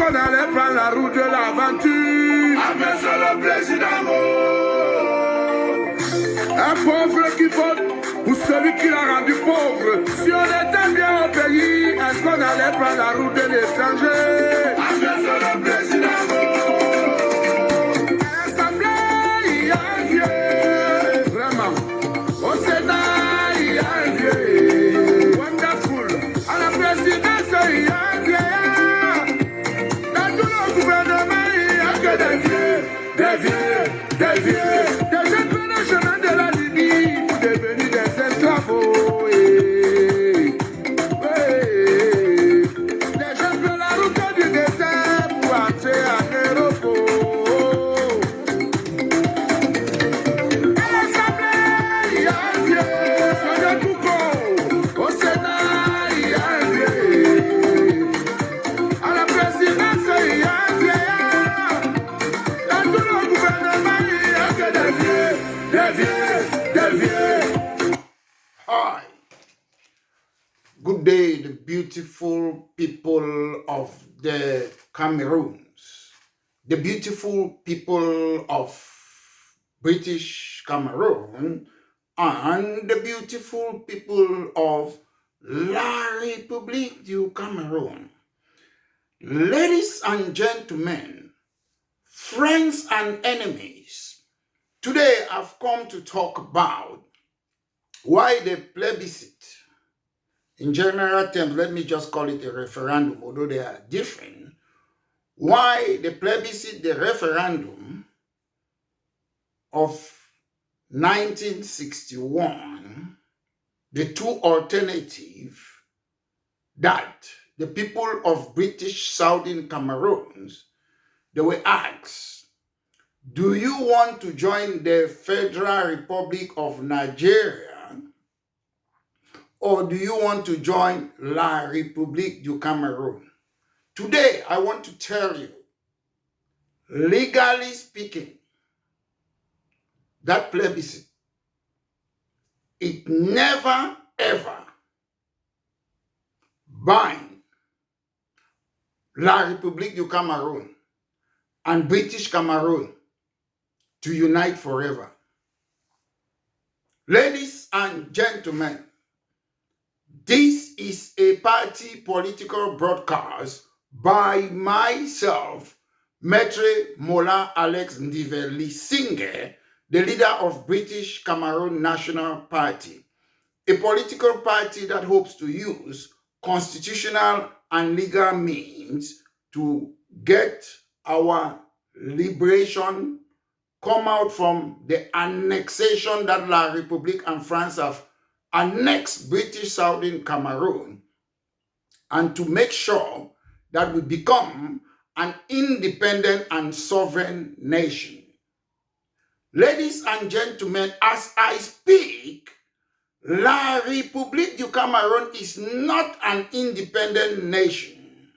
qu'on allait prendre la route de l'aventure? Ah, mais c'est le président. Un pauvre qui vote ou celui qui l'a rendu pauvre. Si on était bien au pays, est-ce qu'on allait prendre la route de l'étranger? Ah, mais c'est le président. À l'Assemblée, il y a un vieux. Vraiment. Au Sénat, il y a un vieux. Wonderful. À la présidence, il y a un vieux. Dans tout le gouvernement, il n'y a que des vieux. Des vieux, des vieux. Des jeunes prennent le chemin de la Libye pour devenir des esclavos. Les jeunes prennent la route du désert pour entrer en Europe. À l'Assemblée, il y a un vieux. Soyez tout con. Au Sénat, il y a un vieux. À la présidence, il y a un vieillard. Dans tout le gouvernement, il n'y a que des vieux, des vieux, des vieux. Hi. Good day, the beautiful people of the Cameroons, the beautiful people of British Cameroon, and the beautiful people of La République du Cameroon. Ladies and gentlemen, friends and enemies, today I've come to talk about why the plebiscite, in general terms, let me just call it a referendum, although they are different, why the plebiscite, the referendum of 1961, the two alternatives that the people of British Southern Cameroons, they were asked, do you want to join the Federal Republic of Nigeria, or do you want to join La République du Cameroun? Today, I want to tell you, legally speaking, that plebiscite, it never ever bind La République du Cameroun and British Cameroon to unite forever. Ladies and gentlemen, this is a party political broadcast by myself, Maître Mola Alex Ndiveli Singer, the leader of British Cameroon National Party, a political party that hopes to use constitutional and legal means to get our liberation, come out from the annexation that La République and France have annexed British Southern Cameroon, and to make sure that we become an independent and sovereign nation. Ladies and gentlemen, as I speak, La République du Cameroun is not an independent nation.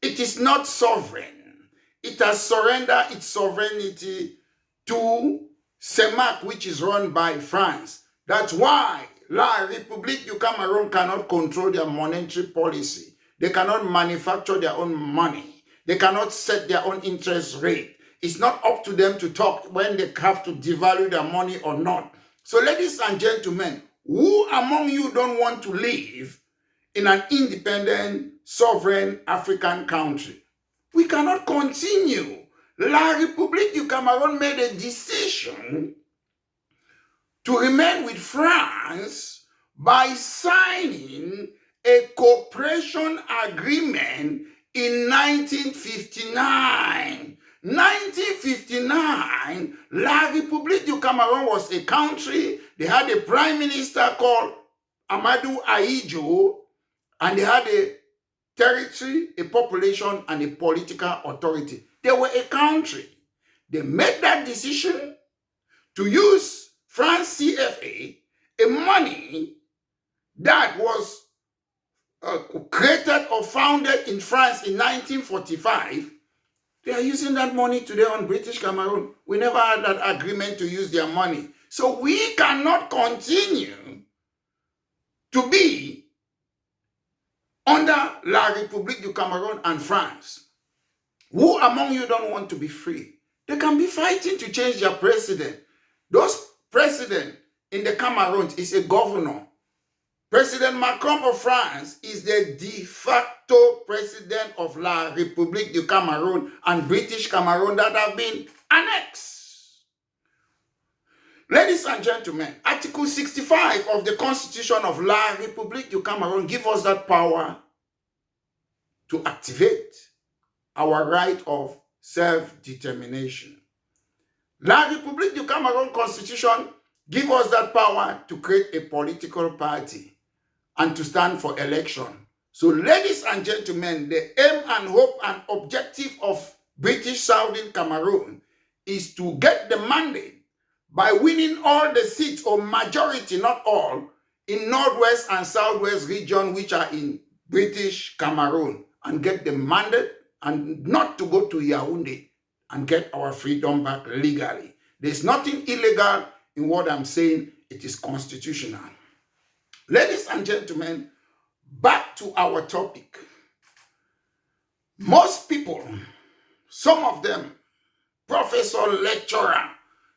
It is not sovereign. It has surrendered its sovereignty to CEMAC, which is run by France. That's why La République du Cameroun cannot control their monetary policy. They cannot manufacture their own money. They cannot set their own interest rate. It's not up to them to talk when they have to devalue their money or not. So ladies and gentlemen, who among you don't want to live in an independent, sovereign African country? We cannot continue. La République du Cameroun made a decision to remain with France by signing a cooperation agreement in 1959. 1959, La République du Cameroun was a country. They had a prime minister called Amadou Ahidjo, and they had a territory, a population, and a political authority. They were a country. They made that decision to use France CFA, a money that was created or founded in France in 1945. They are using that money today on British Cameroon. We never had that agreement to use their money. So we cannot continue to be under La République du Cameroun and France. Who among you don't want to be free? They can be fighting to change their president. Those president in the Cameroon is a governor. President Macron of France is the de facto president of La République du Cameroun and British Cameroon that have been annexed. Ladies and gentlemen, Article 65 of the Constitution of La République du Cameroun gives us that power to activate our right of self-determination. La République du Cameroun Constitution gives us that power to create a political party and to stand for election. So, ladies and gentlemen, the aim and hope and objective of British Southern Cameroon is to get the mandate by winning all the seats, or majority, not all, in Northwest and Southwest region, which are in British Cameroon, and get the mandate and not to go to Yaoundé and get our freedom back legally. There's nothing illegal in what I'm saying. It is constitutional. Ladies and gentlemen, back to our topic. Most people, some of them, professor, lecturer,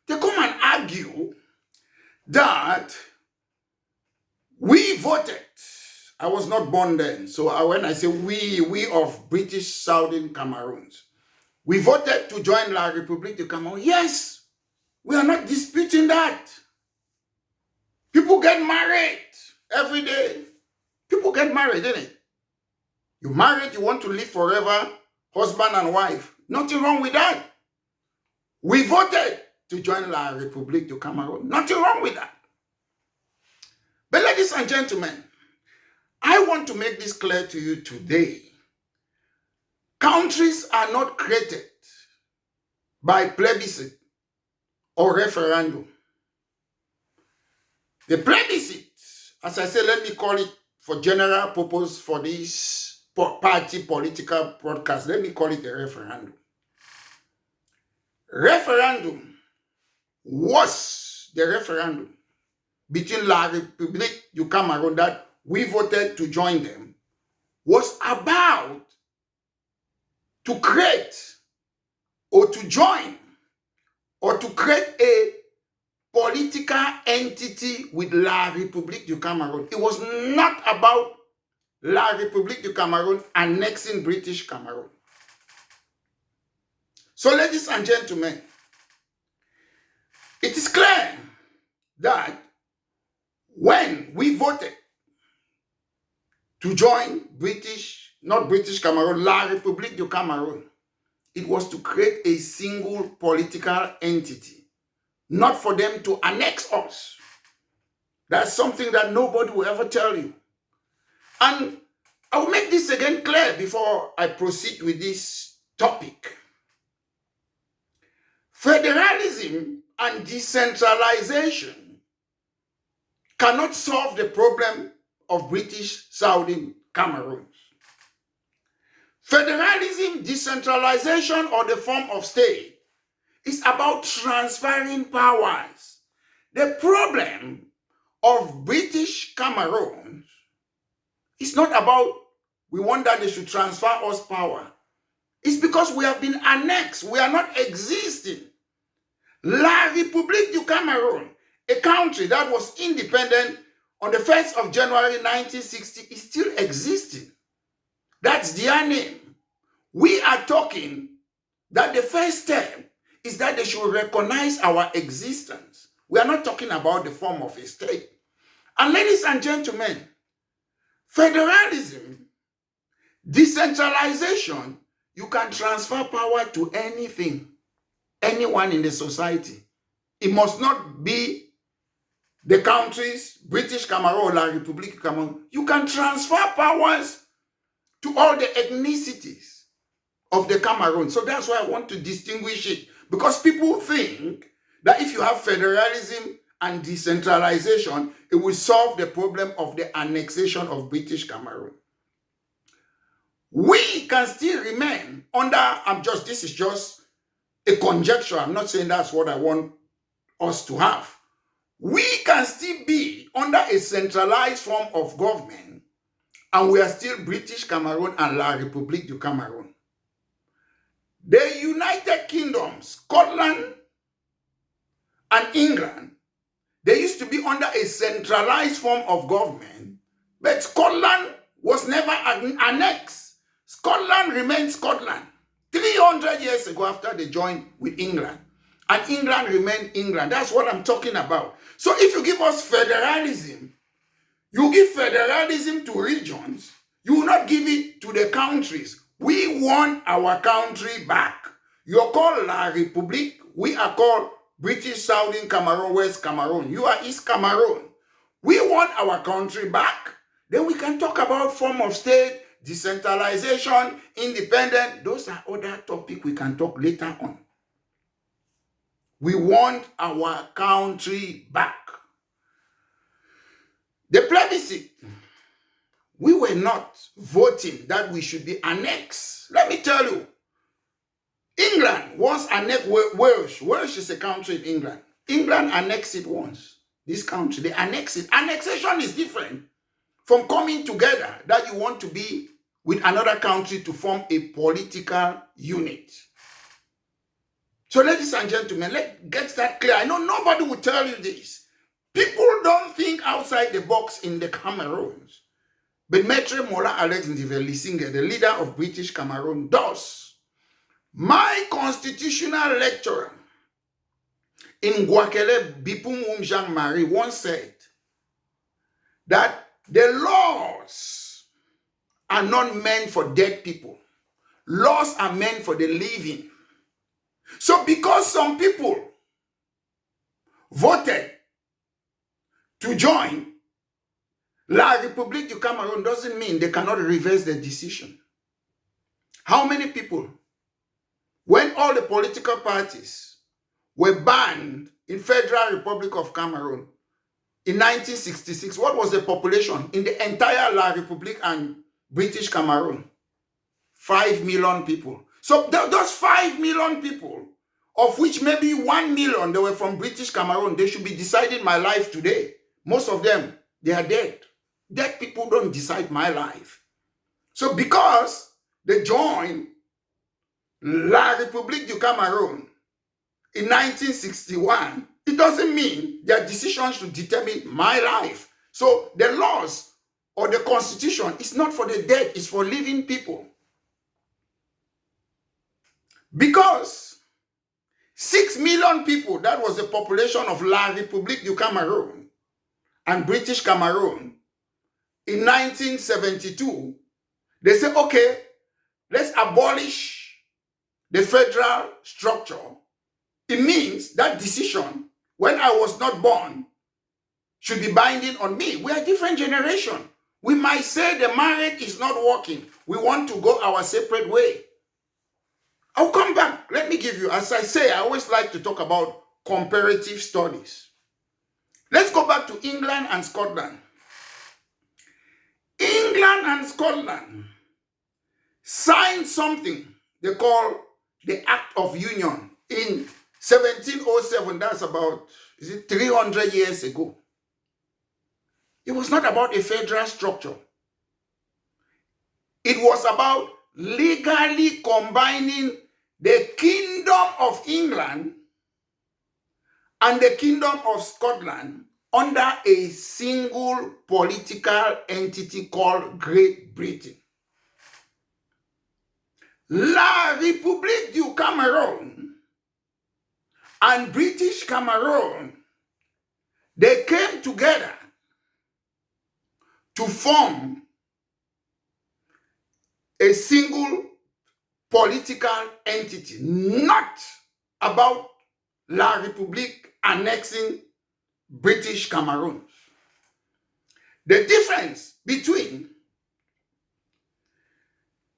they come and argue that we voted. I was not born then, so when I say we of British Southern Cameroons, we voted to join La République du Cameroun. Yes, we are not disputing that. People get married every day. People get married, isn't it? You married, you want to live forever, husband and wife. Nothing wrong with that. We voted to join La République du Cameroun. Nothing wrong with that. But ladies and gentlemen, I want to make this clear to you today. Countries are not created by plebiscite or referendum. The plebiscite, as I said, let me call it for general purpose for this party political broadcast, let me call it a referendum. Referendum was the referendum between La République du Cameroun that we voted to join them, was about to create or to join or to create a political entity with La République du Cameroun. It was not about La République du Cameroun annexing British Cameroon. So, ladies and gentlemen, it is clear that when we voted to join not British Cameroon, La République du Cameroun, it was to create a single political entity, not for them to annex us. That's something that nobody will ever tell you. And I will make this again clear before I proceed with this topic. Federalism and decentralization cannot solve the problem of British Southern Cameroon. Federalism, decentralization, or the form of state is about transferring powers. The problem of British Cameroon is not about we want that they should transfer us power. It's because we have been annexed. We are not existing. La République du Cameroun, a country that was independent on the 1st of January 1960, is still existing. That's their name. We are talking that the first step is that they should recognize our existence. We are not talking about the form of a state. And ladies and gentlemen, federalism, decentralization, you can transfer power to anything, anyone in the society. It must not be the countries, British Cameroon, La République Cameroon. You can transfer powers to all the ethnicities of the Cameroon. So that's why I want to distinguish it. Because people think that if you have federalism and decentralization, it will solve the problem of the annexation of British Cameroon. We can still remain under, this is just a conjecture. I'm not saying that's what I want us to have. We can still be under a centralized form of government, and we are still British Cameroon and La République du Cameroun. The United Kingdom, Scotland, and England, they used to be under a centralized form of government, but Scotland was never annexed. Scotland remained Scotland 300 years ago after they joined with England. And England remained England. That's what I'm talking about. So if you give us federalism, you give federalism to regions, you will not give it to the countries. We want our country back. You're called La République. We are called British Southern Cameroon, West Cameroon. You are East Cameroon. We want our country back. Then we can talk about form of state, decentralization, independent. Those are other topics we can talk later on. We want our country back. The plebiscite, we were not voting that we should be annexed. Let me tell you, England once annexed Wales. Wales is a country in England. England annexed it once. This country, they annexed it. Annexation is different from coming together that you want to be with another country to form a political unit. So ladies and gentlemen, let's get that clear. I know nobody will tell you this. People don't think outside the box in the Cameroons. But Maitre Mola Alex Ndive, the leader of British Cameroon, does. My constitutional lecturer in Guakele, Bipum Jean-Marie, once said that the laws are not meant for dead people. Laws are meant for the living. So because some people voted to join La République du Cameroun doesn't mean they cannot reverse their decision. How many people, when all the political parties were banned in Federal Republic of Cameroon in 1966, what was the population in the entire La République and British Cameroon? 5 million people. So those 5 million people, of which maybe 1 million, they were from British Cameroon, they should be deciding my life today. Most of them, they are dead. Dead people don't decide my life. So because they joined La République du Cameroun in 1961, it doesn't mean their decisions should determine my life. So the laws or the constitution is not for the dead, it's for living people. Because 6 million people, that was the population of La République du Cameroun and British Cameroon, in 1972, they said, okay, let's abolish the federal structure. It means that decision, when I was not born, should be binding on me. We are a different generation. We might say the marriage is not working. We want to go our separate way. I'll come back. Let me give you, as I say, I always like to talk about comparative studies. Let's go back to England and Scotland. England and Scotland signed something they call the Act of Union in 1707. That's about, 300 years ago. It was not about a federal structure. It was about legally combining the Kingdom of England and the Kingdom of Scotland under a single political entity called Great Britain. La République du Cameroun and British Cameroon, they came together to form a single political entity, not about La République annexing British Cameroon. The difference between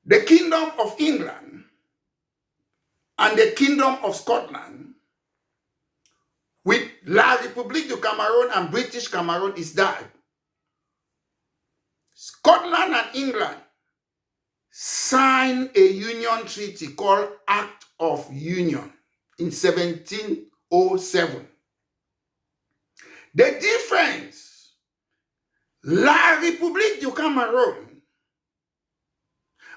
the Kingdom of England and the Kingdom of Scotland with La République du Cameroun and British Cameroon is that Scotland and England signed a union treaty called Act of Union in 1707. The difference, La République du Cameroun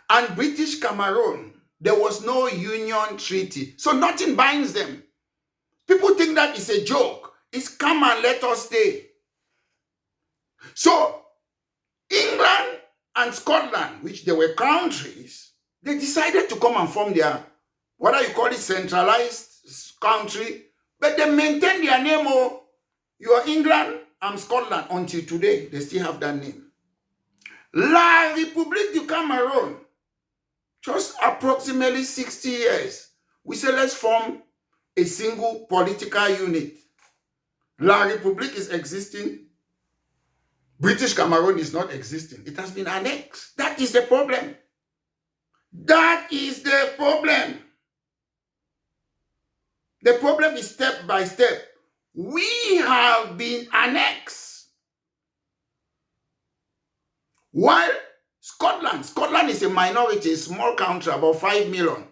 and British Cameroon there was no union treaty. So nothing binds them. People think that is a joke. It's come and let us stay. So England and Scotland, which they were countries, they decided to come and form their, whether you call it centralized country, but they maintain their name. Oh, you are England, I'm Scotland. Until today, they still have that name. La République du Cameroun, just approximately 60 years, we say let's form a single political unit. La République is existing. British Cameroon is not existing. It has been annexed. That is the problem. That is the problem. The problem is step by step. We have been annexed. While Scotland is a minority, a small country, about 5 million.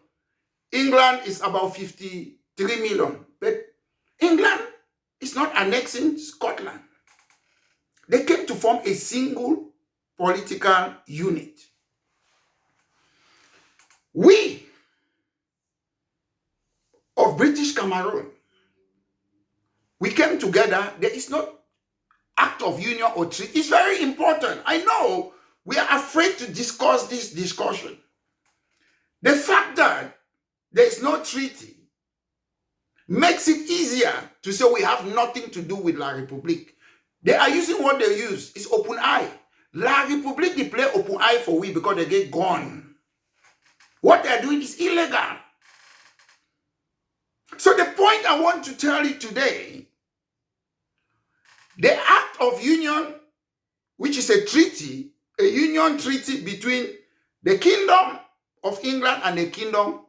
England is about 53 million. But England is not annexing Scotland. They came to form a single political unit. We of British Cameroon, we came together. There is no act of union or treaty. It's very important. I know we are afraid to discuss this discussion. The fact that there is no treaty makes it easier to say we have nothing to do with La République. They are using what they use. It's open eye. La République, they play open eye for we because they get gone. What they are doing is illegal. So the point I want to tell you today, the Act of Union, which is a treaty, a union treaty between the Kingdom of England and the Kingdom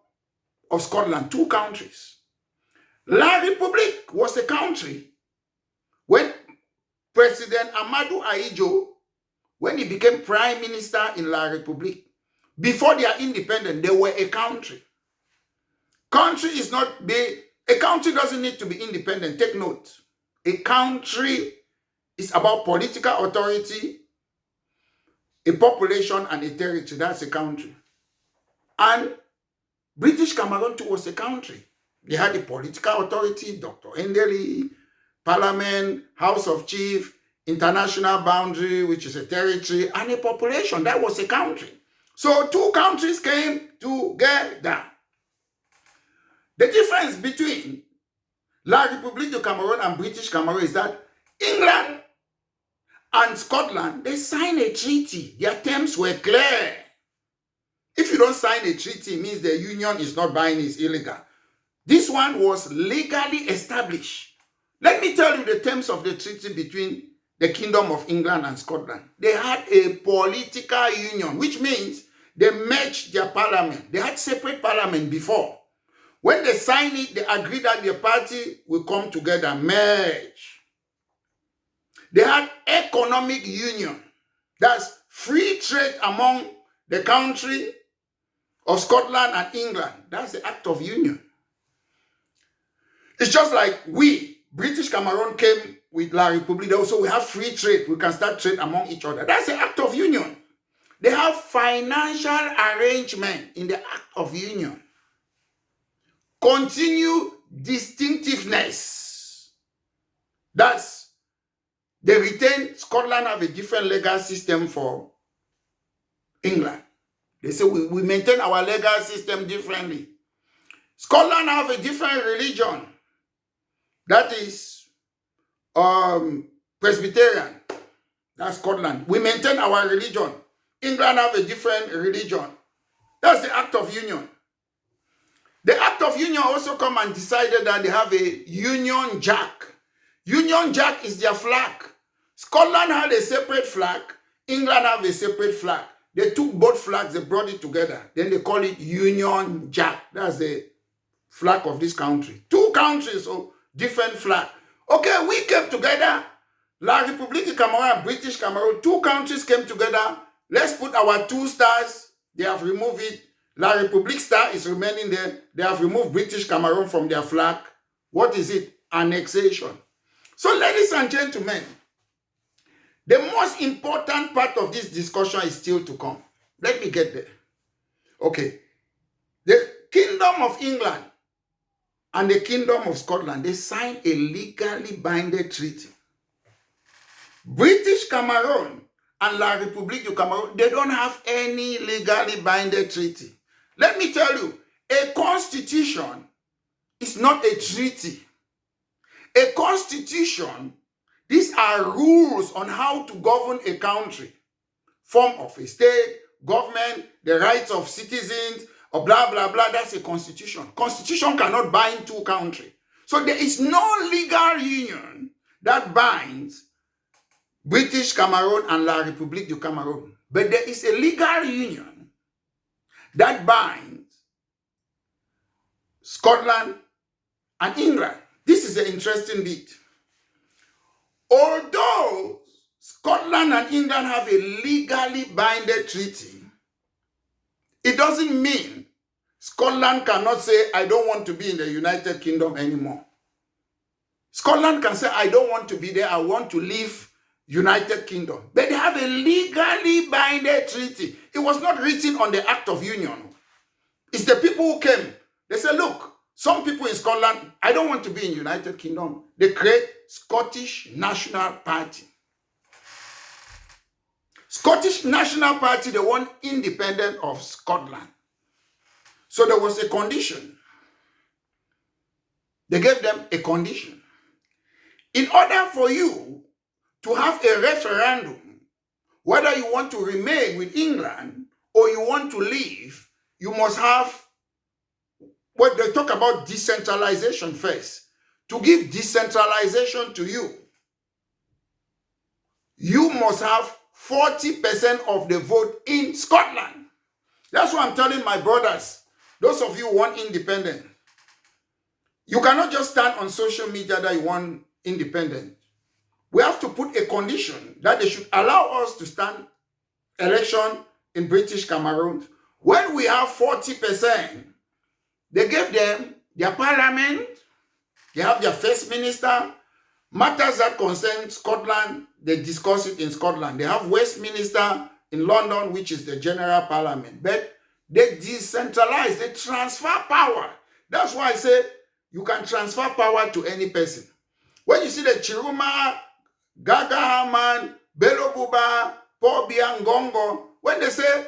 of Scotland, two countries. La République was a country when President Amadou Ahidjo, when he became Prime Minister in La République, before they are independent, they were a country. Country is not big. A country doesn't need to be independent. Take note. A country is about political authority, a population, and a territory. That's a country. And British Cameroon too was a country. They had a political authority, Dr. Endeli, Parliament, House of Chiefs, international boundary, which is a territory, and a population. That was a country. So two countries came together. The difference between La République du Cameroun and British Cameroon is that England and Scotland, they signed a treaty. Their terms were clear. If you don't sign a treaty, it means the union is not binding, it's illegal. This one was legally established. Let me tell you the terms of the treaty between the Kingdom of England and Scotland. They had a political union, which means they merged their parliament. They had separate parliament before. When they signed it, they agreed that the party will come together, merge. They had economic union. That's free trade among the country of Scotland and England. That's the Act of Union. It's just like we, British Cameroon, came with La République. Also, we have free trade. We can start trade among each other. That's the Act of Union. They have financial arrangement in the Act of Union. Continue distinctiveness. That's, they retain, Scotland have a different legal system for England. They say we maintain our legal system differently. Scotland have a different religion. That is Presbyterian. That's Scotland. We maintain our religion. England have a different religion. That's the Act of Union. The Act of Union also come and decided that they have a Union Jack. Union Jack is their flag. Scotland had a separate flag. England have a separate flag. They took both flags, they brought it together. Then they call it Union Jack. That's the flag of this country. Two countries, so different flag. Okay, we came together. La République du Cameroun and British Cameroon. Two countries came together. Let's put our two stars. They have removed it. La République star is remaining there. They have removed British Cameroon from their flag. What is it? Annexation. So, ladies and gentlemen, the most important part of this discussion is still to come. Let me get there. Okay. The Kingdom of England and the Kingdom of Scotland, they signed a legally binding treaty. British Cameroon and La République du Cameroun, they don't have any legally binding treaty. Let me tell you, a constitution is not a treaty. A constitution, these are rules on how to govern a country. Form of a state, government, the rights of citizens, or blah, blah, blah. That's a constitution. Constitution cannot bind two countries. So there is no legal union that binds British Cameroon and La République du Cameroun. But there is a legal union that binds Scotland and England. This is an interesting bit. Although Scotland and England have a legally binding treaty, it doesn't mean Scotland cannot say, I don't want to be in the United Kingdom anymore. Scotland can say, I don't want to be there, I want to leave United Kingdom. But they have a legally binding treaty. It was not written on the Act of Union. It's the people who came. They said, look, some people in Scotland, I don't want to be in United Kingdom. They create Scottish National Party. Scottish National Party, they want independence of Scotland. So there was a condition. They gave them a condition. In order for you to have a referendum, whether you want to remain with England or you want to leave, you must have what they talk about decentralization first. To give decentralization to you, you must have 40% of the vote in Scotland. That's what I'm telling my brothers. Those of you who want independence, you cannot just stand on social media that you want independence. We have to put a condition that they should allow us to stand election in British Cameroon. When we have 40%, they gave them their parliament, they have their first minister. Matters that concern Scotland, they discuss it in Scotland. They have Westminster in London, which is the general parliament. But they decentralize, they transfer power. That's why I say you can transfer power to any person. When you see the Chiruma, Gaga Haman, Bello Buba, Paul Biangongo, when they say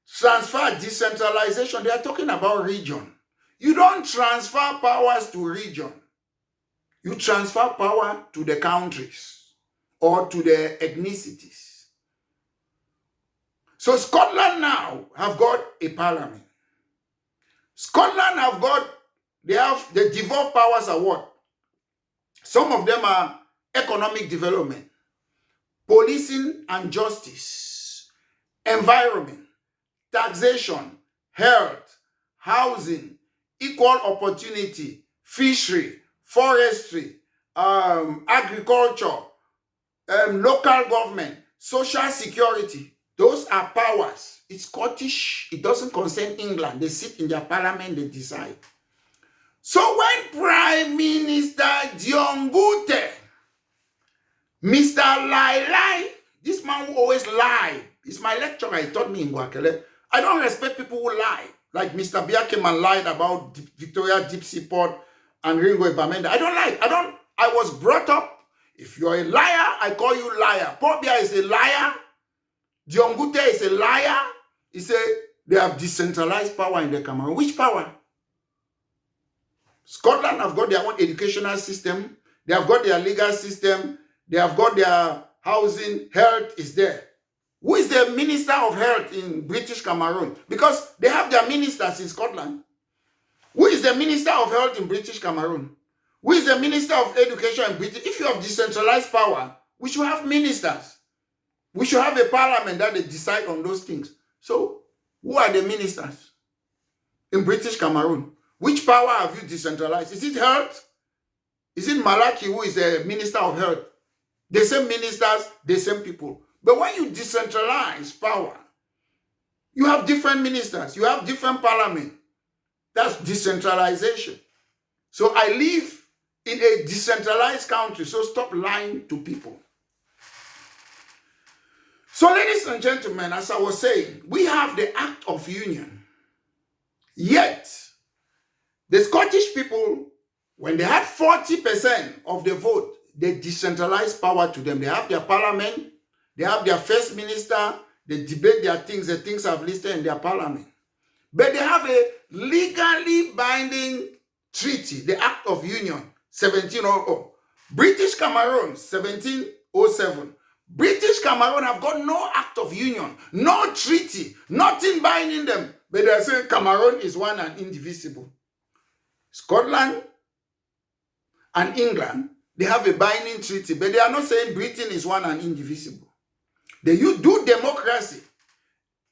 transfer decentralization, they are talking about region. You don't transfer powers to region. You transfer power to the countries or to the ethnicities. So Scotland now have got a parliament. Scotland have got, they have the devolved powers are what? Some of them are economic development, policing and justice, environment, taxation, health, housing, equal opportunity, fishery, forestry, agriculture, local government, social security. Those are powers. It's Scottish. It doesn't concern England. They sit in their parliament, they decide. So when Prime Minister Dion Gute, Mr. Lai, this man who always lie, he's my lecturer, he taught me in Guakele. I don't respect people who lie. Like Mr. Biakeman lied about Victoria Deep Sea Port and Ringo Ibamenda. I was brought up, if you're a liar, I call you liar. Paul Biya is a liar. Dion Gute is a liar. He said they have decentralized power in the Cameroon. Which power? Scotland have got their own educational system. They have got their legal system. They have got their housing. Health is there. Who is the Minister of Health in British Cameroon? Because they have their ministers in Scotland. Who is the Minister of Health in British Cameroon? Who is the Minister of Education in British? If you have decentralized power, we should have ministers. We should have a parliament that they decide on those things. So, who are the ministers in British Cameroon? Which power have you decentralized? Is it health? Is it Malaki who is the Minister of Health? The same ministers, the same people. But when you decentralize power, you have different ministers, you have different parliament. That's decentralization. So I live in a decentralized country, so stop lying to people. So ladies and gentlemen, as I was saying, we have the Act of Union. Yet, The Scottish people, when they had 40% of the vote, they decentralized power to them. They have their parliament, they have their first minister, they debate their things, the things I've listed in their parliament. But they have a legally binding treaty, the Act of Union, 1700. British Cameroon, 1707. British Cameroon have got no Act of Union, no treaty, nothing binding them. But they're saying Cameroon is one and indivisible. Scotland and England, they have a binding treaty, but they are not saying Britain is one and indivisible. They do democracy.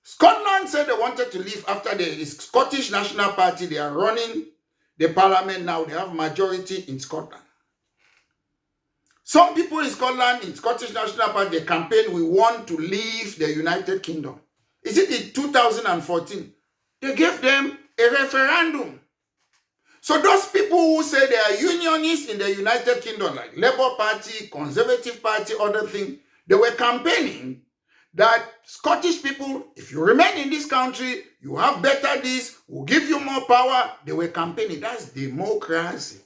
Scotland said they wanted to leave after the Scottish National Party. They are running the parliament now. They have majority in Scotland. Some people in Scotland, in Scottish National Party, they campaign, we want to leave the United Kingdom. Is it in 2014? They gave them a referendum. So those people who say they are unionists in the United Kingdom, like Labour Party, Conservative Party, other things, they were campaigning that Scottish people, if you remain in this country, you have better this, we'll give you more power. They were campaigning. That's democracy.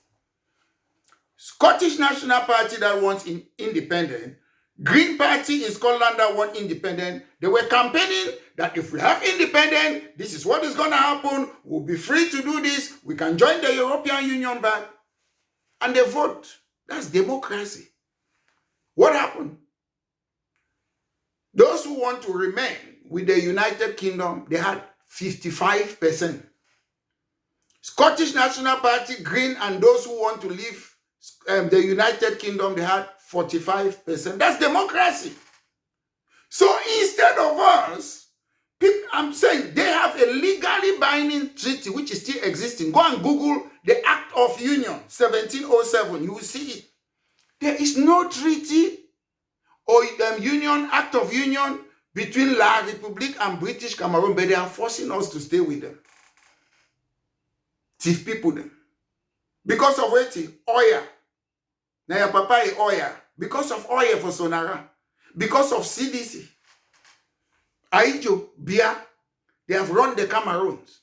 Scottish National Party that wants independent, Green Party in Scotland that want independent, they were campaigning that if we have independent, this is what is going to happen, we'll be free to do this, we can join the European Union back. And they vote. That's democracy. What happened? Those who want to remain with the United Kingdom, they had 55%. Scottish National Party, Green, and those who want to leave the United Kingdom, they had 45%. That's democracy. So instead of us, I'm saying they have a legally binding treaty which is still existing. Go and Google the Act of Union, 1707. You will see it. There is no treaty or union, Act of Union between La République and British Cameroon, but they are forcing us to stay with them. Thief people them. Because of what? Oil. Now your papa is oil. Because of oil for Sonara. Because of CDC. Aijo, Bia, they have run the Cameroons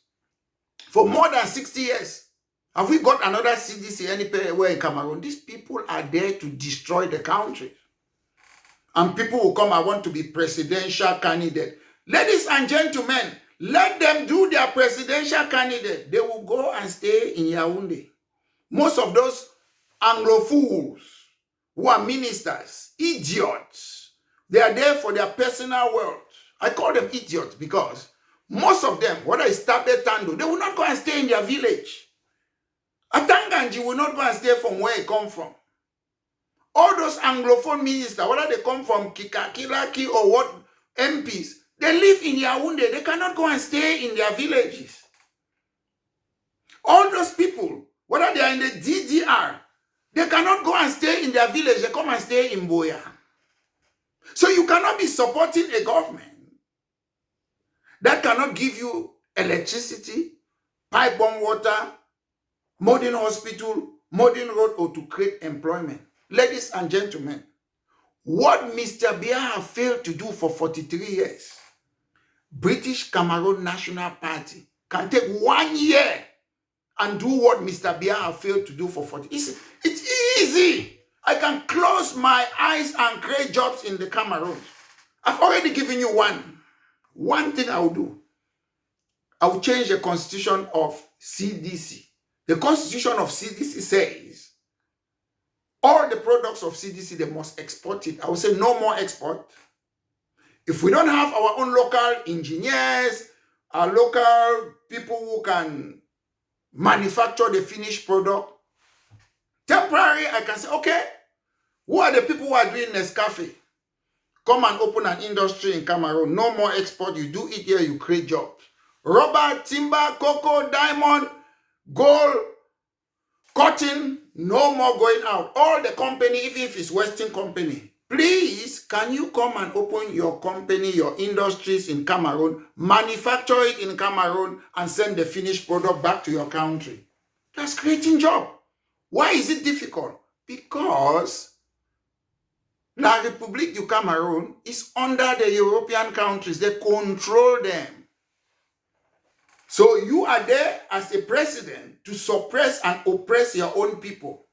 for more than 60 years. Have we got another CDC anywhere in Cameroon? These people are there to destroy the country. And people will come, I want to be presidential candidate. Ladies and gentlemen, let them do their presidential candidate. They will go and stay in Yaoundé. Most of those Anglophiles who are ministers, idiots, they are there for their personal wealth. I call them idiots because most of them, whether it's Tabe Tando, they will not go and stay in their village. Atanganji will not go and stay from where he come from. All those Anglophone ministers, whether they come from Kilaki or what MPs, they live in Yaoundé. They cannot go and stay in their villages. All those people, whether they are in the DDR, they cannot go and stay in their village. They come and stay in Boya. So you cannot be supporting a government that cannot give you electricity, pipe bomb water, modern hospital, modern road, or to create employment. Ladies and gentlemen, what Mr. Biya have failed to do for 43 years, British Cameroon National Party can take 1 year and do what Mr. Biya have failed to do for 40 years. It's easy. I can close my eyes and create jobs in the Cameroon. I've already given you one thing I will do. I will change the constitution of CDC. The constitution of CDC says all the products of CDC, they must export it. I will say no more export. If we don't have our own local engineers, our local people who can manufacture the finished product, temporary, I can say, okay, who are the people who are doing Nescafe? Come and open an industry in Cameroon. No more export. You do it here, you create jobs. Rubber, timber, cocoa, diamond, gold, cotton, no more going out. All the company, even if it's Western company, please, can you come and open your company, your industries in Cameroon, manufacture it in Cameroon, and send the finished product back to your country? That's creating job. Why is it difficult? Because La République du Cameroun is under the European countries. They control them. So you are there as a president to suppress and oppress your own people.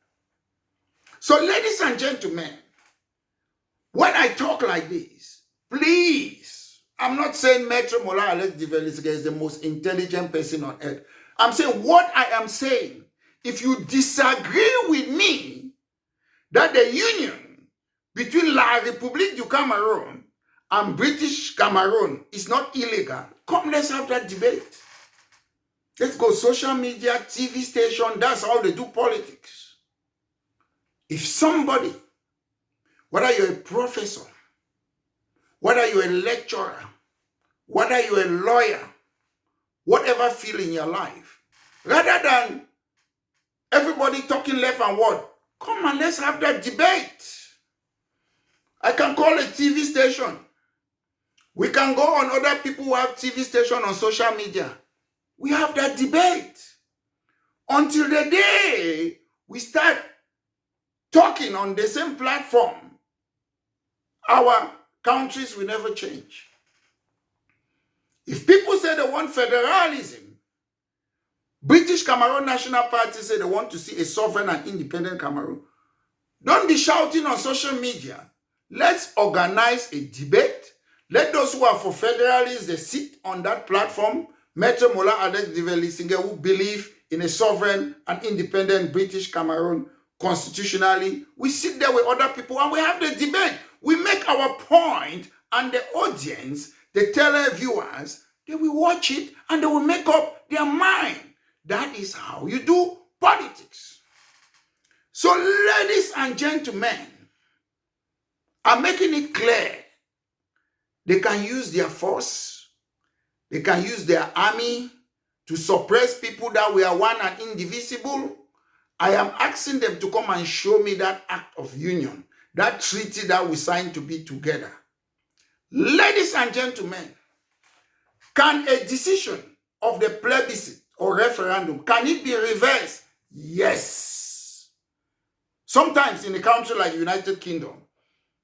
So ladies and gentlemen, when I talk like this, please, I'm not saying Maître Mola Alex Devolution is the most intelligent person on earth. I'm saying what I am saying. If you disagree with me that the union between La République du Cameroun and British Cameroon is not illegal, come, let's have that debate. Let's go social media, TV station, that's how they do politics. If somebody, whether you're a professor, whether you're a lecturer, whether you're a lawyer, whatever field in your life, rather than everybody talking left and right, come and let's have that debate. I can call a TV station. We can go on other people who have TV station on social media. We have that debate. Until the day we start talking on the same platform, our countries will never change. If people say they want federalism, British Cameroon National Party say they want to see a sovereign and independent Cameroon, don't be shouting on social media. Let's organize a debate. Let those who are for federalism, they sit on that platform. Maître Mola Alex Devolution, who believe in a sovereign and independent British Cameroon constitutionally, we sit there with other people and we have the debate. We make our point, and the audience, the televiewers, they will watch it and they will make up their mind. That is how you do politics. So, ladies and gentlemen, I'm making it clear. They can use their force, they can use their army to suppress people that we are one and indivisible. I am asking them to come and show me that act of union, that treaty that we signed to be together. Ladies and gentlemen, can a decision of the plebiscite or referendum, can it be reversed? Yes. Sometimes in a country like the United Kingdom,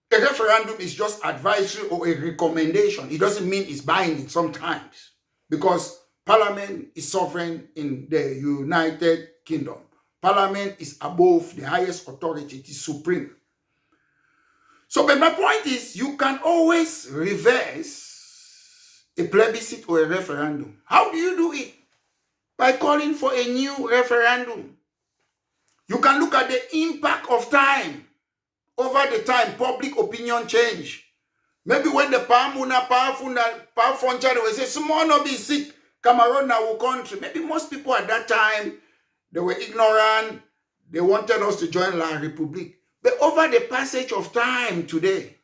a referendum is just advisory or a recommendation. It doesn't mean it's binding sometimes, because Parliament is sovereign in the United Kingdom. Parliament is above the highest authority. It is supreme. So, but my point is, you can always reverse a plebiscite or a referendum. How do you do it? By calling for a new referendum. You can look at the impact of time. Over the time, public opinion change. Maybe when the powerful they will say, small no be sick, Cameroon now country. Maybe most people at that time, they were ignorant. They wanted us to join La République. But over the passage of time today,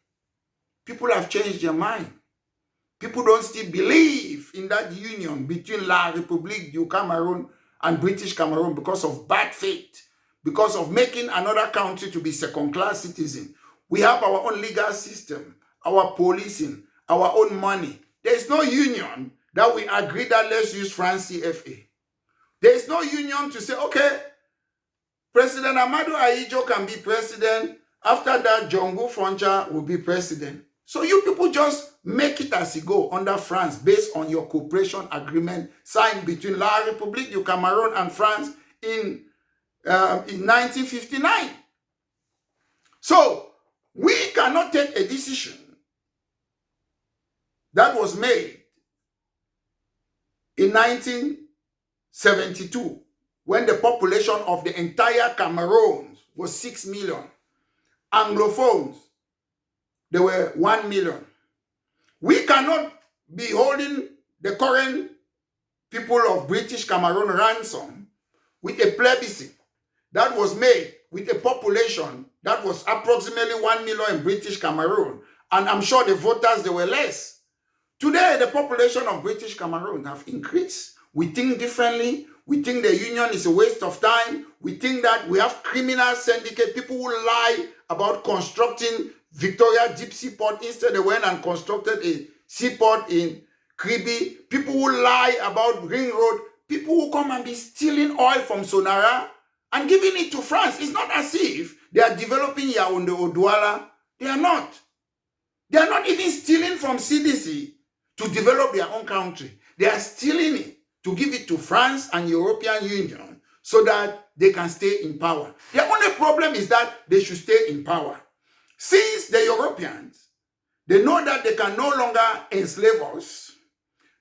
people have changed their mind. People don't still believe in that union between La République du Cameroun and British Cameroon because of bad faith, because of making another country to be second-class citizen. We have our own legal system, our policing, our own money. There is no union that we agree that let's use France CFA. There is no union to say, okay, President Amadou Ahidjo can be president. After that, Djongo Foncha will be president. So you people just make it as you go under France based on your cooperation agreement signed between La République du Cameroun and France in 1959. So we cannot take a decision that was made in 1972 when the population of the entire Cameroon was 6 million. Anglophones, there were 1 million. We cannot be holding the current people of British Cameroon ransom with a plebiscite that was made with a population that was approximately 1 million in British Cameroon. And I'm sure the voters, they were less. Today, the population of British Cameroon have increased. We think differently. We think the union is a waste of time. We think that we have criminal syndicate, people who lie about constructing Victoria Deep Seaport. Instead, they went and constructed a seaport in Kribi. People who lie about Ring Road. People who come and be stealing oil from Sonara and giving it to France. It's not as if they are developing Yaoundé or Douala. They are not. They are not even stealing from CDC to develop their own country. They are stealing it to give it to France and European Union so that they can stay in power. The only problem is that they should stay in power. Since the Europeans, they know that they can no longer enslave us.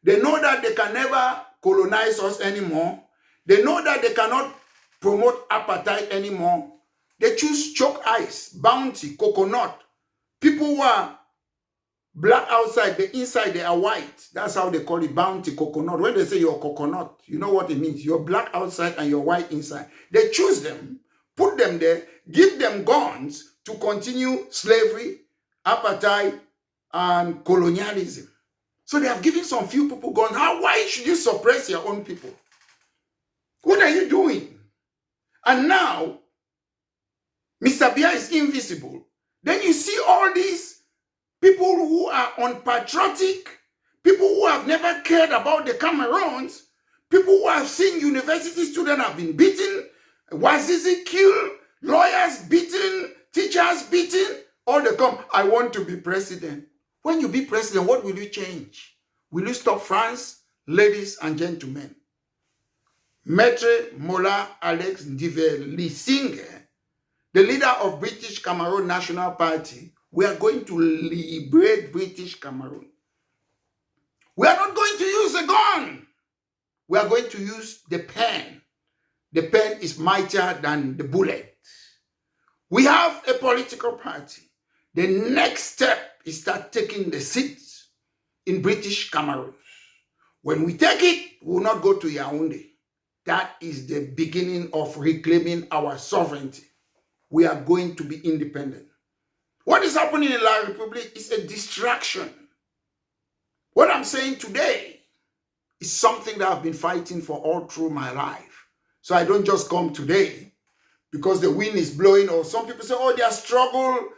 They know that they can never colonize us anymore. They know that they cannot promote apartheid anymore. They choose choke ice, bounty, coconut. People who are black outside, the inside they are white. That's how they call it, bounty, coconut. When they say you're coconut, you know what it means. You're black outside and you're white inside. They choose them, put them there, give them guns to continue slavery, apartheid, and colonialism. So they have given some few people guns. Why should you suppress your own people? What are you doing? And now, Mr. Biya is invisible. Then you see all these people who are unpatriotic, people who have never cared about the Cameroons, people who have seen university students have been beaten, Wazizi killed, lawyers beaten, teachers beaten, all they come, I want to be president. When you be president, what will you change? Will you stop France? Ladies and gentlemen, Maître Mola Alex Ndive, the leader of British Cameroon National Party, we are going to liberate British Cameroon. We are not going to use a gun. We are going to use the pen. The pen is mightier than the bullet. We have a political party. The next step is start taking the seats in British Cameroon. When we take it, we will not go to Yaoundé. That is the beginning of reclaiming our sovereignty. We are going to be independent. What is happening in La Republique is a distraction. What I'm saying today is something that I've been fighting for all through my life. So I don't just come today because the wind is blowing, or some people say, oh, they are struggle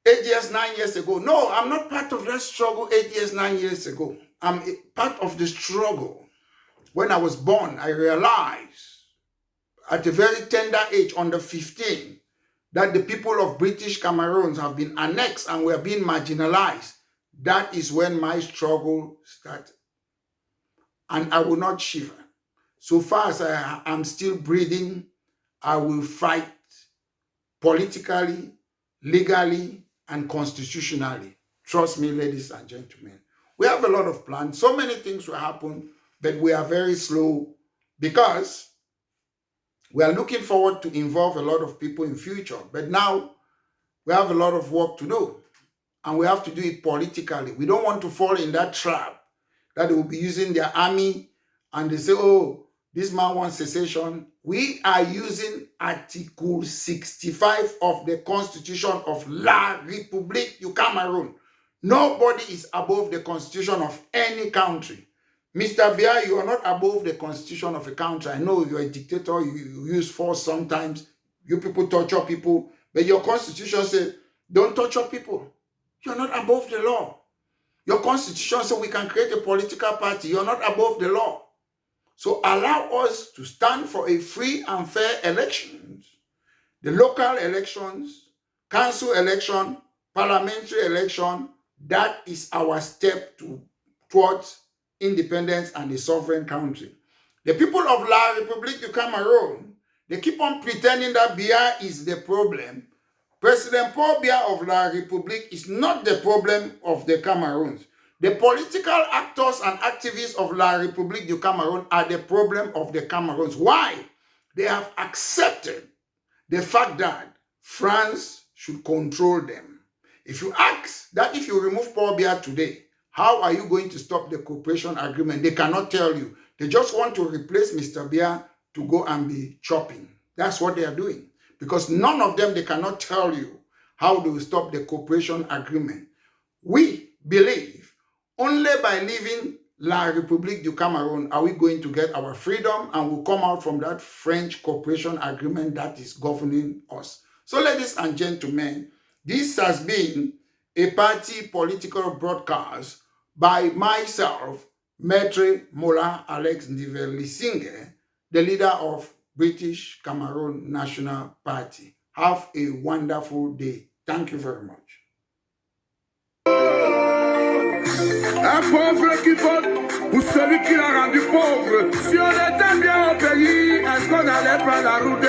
8 years, 9 years ago. No, I'm not part of that struggle 8 years, 9 years ago. I'm part of the struggle. When I was born, I realized at a very tender age, under 15, that the people of British Cameroon have been annexed and were being marginalized. That is when my struggle started. And I will not shiver. So far as I am still breathing, I will fight politically, legally, and constitutionally. Trust me, ladies and gentlemen. We have a lot of plans. So many things will happen, but we are very slow because we are looking forward to involve a lot of people in future. But now we have a lot of work to do, and we have to do it politically. We don't want to fall in that trap that they will be using their army and they say, oh, this man wants secession. We are using Article 65 of the Constitution of La République du Cameroun. Nobody is above the constitution of any country. Mr. Biya, you are not above the constitution of a country. I know you're a dictator, you use force sometimes, you people torture people, but your constitution says, don't torture people. You're not above the law. Your constitution says we can create a political party. You're not above the law. So allow us to stand for a free and fair elections. The local elections, council election, parliamentary election, that is our step towards independence and a sovereign country. The people of La République du Cameroun, they keep on pretending that Biya is the problem. President Paul Biya of La République is not the problem of the Cameroons. The political actors and activists of La République du Cameroun are the problem of the Cameroons. Why? They have accepted the fact that France should control them. If you ask that if you remove Paul Biya today, how are you going to stop the cooperation agreement? They cannot tell you. They just want to replace Mr. Biya to go and be chopping. That's what they are doing. Because none of them, they cannot tell you how they will stop the cooperation agreement. We believe only by leaving La République du Cameroun are we going to get our freedom and we'll come out from that French cooperation agreement that is governing us. So ladies and gentlemen, this has been a party political broadcast by myself, Maître Mola Alex Ndive, the leader of British Cameroon National Party. Have a wonderful day. Thank you very much. Un pauvre qui vote pour celui qui l'a rendu pauvre. Si on était bien au pays, est-ce qu'on allait prendre la route de